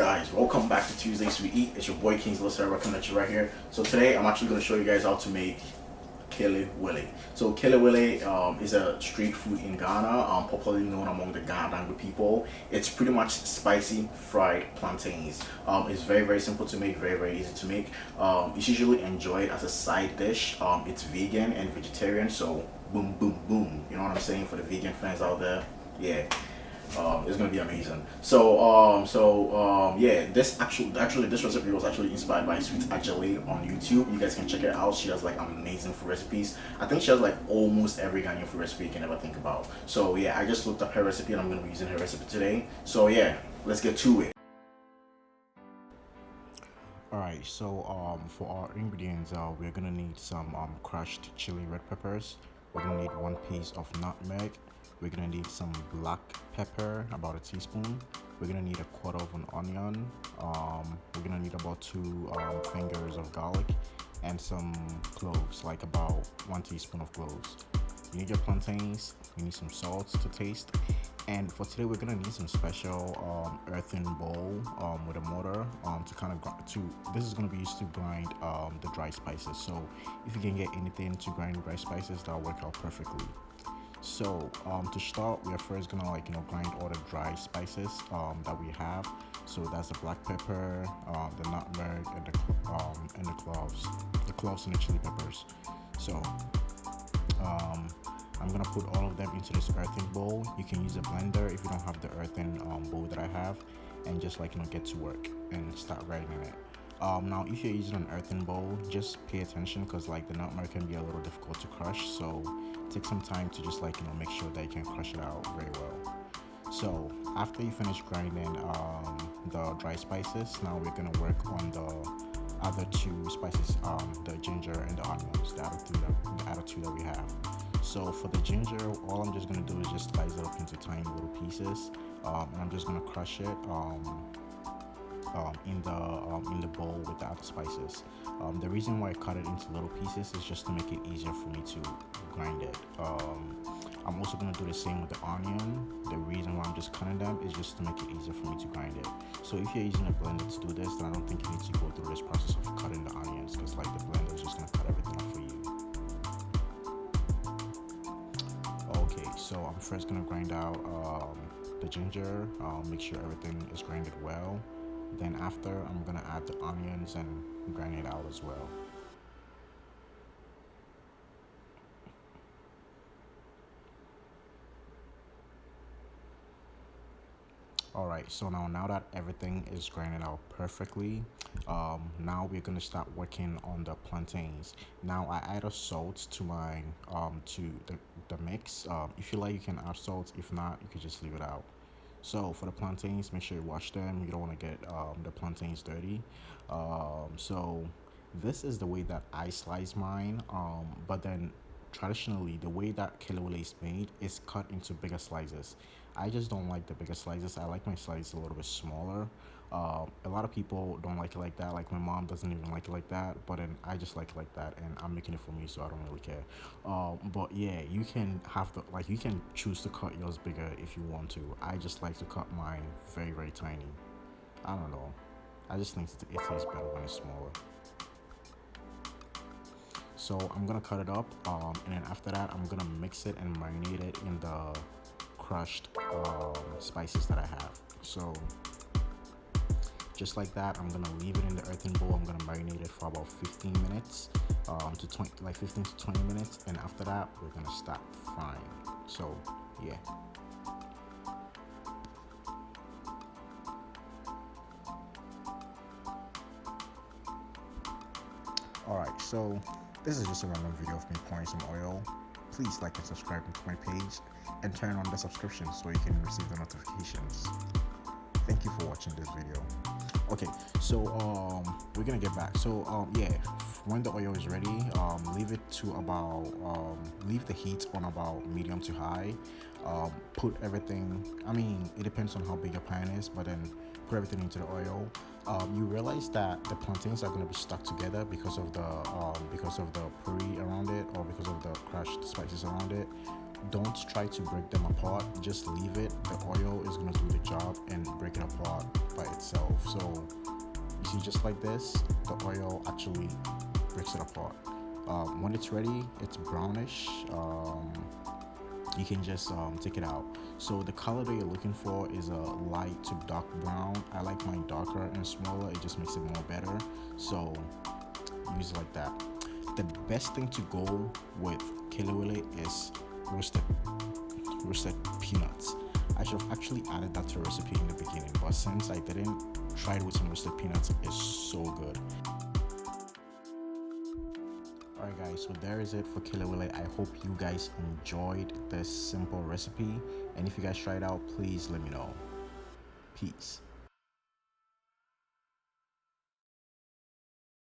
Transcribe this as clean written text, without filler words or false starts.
Guys, welcome back to Tuesdays We Eat. It's your boy Osei-Abrah coming at you right here. So today I'm actually going to show you guys how to make Kelewele. So Kelewele is a street food in Ghana, popularly known among the Ghana people. It's pretty much spicy fried plantains. It's very simple to make, very easy to make. It's usually enjoyed as a side dish. It's vegan and vegetarian, so boom boom boom. You know what I'm saying for the vegan fans out there? Yeah. It's gonna be amazing. Yeah, this recipe was actually inspired by Sweet Ajale on YouTube. You guys can check it out. She has like amazing food recipes. I think she has like almost every Ghanaian food recipe you can ever think about. So yeah, I just looked up her recipe and I'm gonna be using her recipe today. So yeah, let's get to it. Alright, so for our ingredients, we're gonna need some crushed chili red peppers. We're gonna need 1 piece of nutmeg. We're gonna need some black pepper, about a teaspoon. We're gonna need 1/4 of an onion. We're gonna need about 2 fingers of garlic and some cloves, like about 1 teaspoon of cloves. You need your plantains. You need some salt to taste. And for today, we're gonna need some special earthen bowl with a mortar this is gonna be used to grind the dry spices. So if you can get anything to grind dry spices, that'll work out perfectly. So to start, we are first gonna grind all the dry spices that we have. So that's the black pepper, the nutmeg, and the cloves and the chili peppers. So I'm gonna put all of them into this earthen bowl. You can use a blender if you don't have the earthen bowl that I have, and just get to work and start grinding it. Now if you're using an earthen bowl, just pay attention because the nutmeg can be a little difficult to crush, so take some time to just make sure that you can crush it out very well. So after you finish grinding the dry spices, now we're gonna work on the other 2 spices, the ginger and the onions, the other two that we have. So for the ginger, all I'm just gonna do is just slice it up into tiny little pieces, and I'm just gonna crush it in the bowl with the other spices. The reason why I cut it into little pieces is just to make it easier for me to grind it. I'm also going to do the same with the onion. The reason why I'm just cutting them is just to make it easier for me to grind it. So if you're using a blender to do this, then I don't think you need to go through this process of cutting the onions, because the blender is just going to cut everything up for you. Okay, so I'm first going to grind out the ginger, make sure everything is grinded well. Then after, I'm gonna add the onions and grind it out as well. Alright, so now that everything is grinded out perfectly, now we're gonna start working on the plantains. Now I added salt to my to the mix. If you like, you can add salt. If not, you can just leave it out. So for the plantains, make sure you wash them. You don't want to get the plantains dirty. So this is the way that I slice mine. But then traditionally, the way that Kelewele is made is cut into bigger slices. I just don't like the bigger slices. I like my slices a little bit smaller. A lot of people don't like it like that. Like my mom doesn't even like it like that, but then I just like it like that, and I'm making it for me, so I don't really care. But yeah, you can you can choose to cut yours bigger if you want to. I just like to cut mine very tiny. I don't know. I just think it tastes better when it's smaller. So I'm gonna cut it up, and then after that, I'm gonna mix it and marinate it in the crushed spices that I have. So just like that, I'm gonna leave it in the earthen bowl. I'm gonna marinate it for about 15 minutes, 15 to 20 minutes, and after that, we're gonna start frying. So yeah. Alright, so this is just a random video of me pouring some oil. Please like and subscribe to my page and turn on the subscription so you can receive the notifications. Thank you for watching this video. Okay, so we're gonna get back. So yeah, when the oil is ready, leave it to about leave the heat on about medium to high. Put everything, I mean, it depends on how big your pan is, but then put everything into the oil. You realize that the plantains are going to be stuck together because of the puree around it, or because of the crushed spices around it. don't try to break them apart, just leave it. The oil is going to do the job and break it apart by itself. So you see, just like this, the oil actually breaks it apart. When it's ready, it's brownish. You can just take it out. So the color that you're looking for is a light to dark brown. I like mine darker and smaller, it just makes it more better. So use it like that. The best thing to go with Kelewele is roasted peanuts. I should have actually added that to the recipe in the beginning, but since I didn't, try it with some roasted peanuts. It's so good. Alright guys, so there is it for Kelewele. I hope you guys enjoyed this simple recipe, and if you guys try it out, please let me know. Peace.